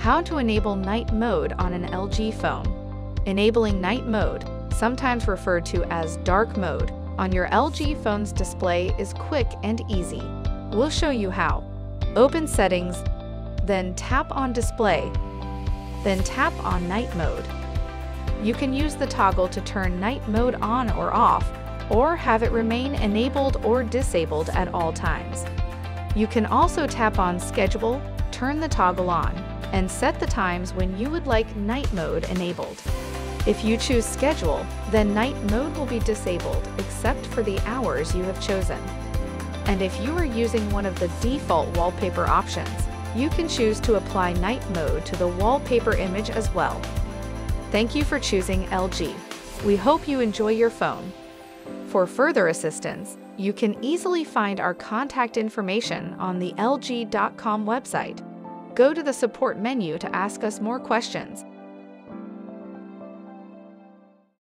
How to enable night mode on an LG phone. Enabling night mode, sometimes referred to as dark mode, on your LG phone's display is quick and easy. We'll show you how. Open Settings, then tap on Display, then tap on Night Mode. You can use the toggle to turn night mode on or off, or have it remain enabled or disabled at all times. You can also tap on Schedule, turn the toggle on, and set the times when you would like night mode enabled. If you choose Schedule, then night mode will be disabled except for the hours you have chosen. And if you are using one of the default wallpaper options, you can choose to apply night mode to the wallpaper image as well. Thank you for choosing LG. We hope you enjoy your phone. For further assistance, you can easily find our contact information on the LG.com website. Go to the support menu to ask us more questions.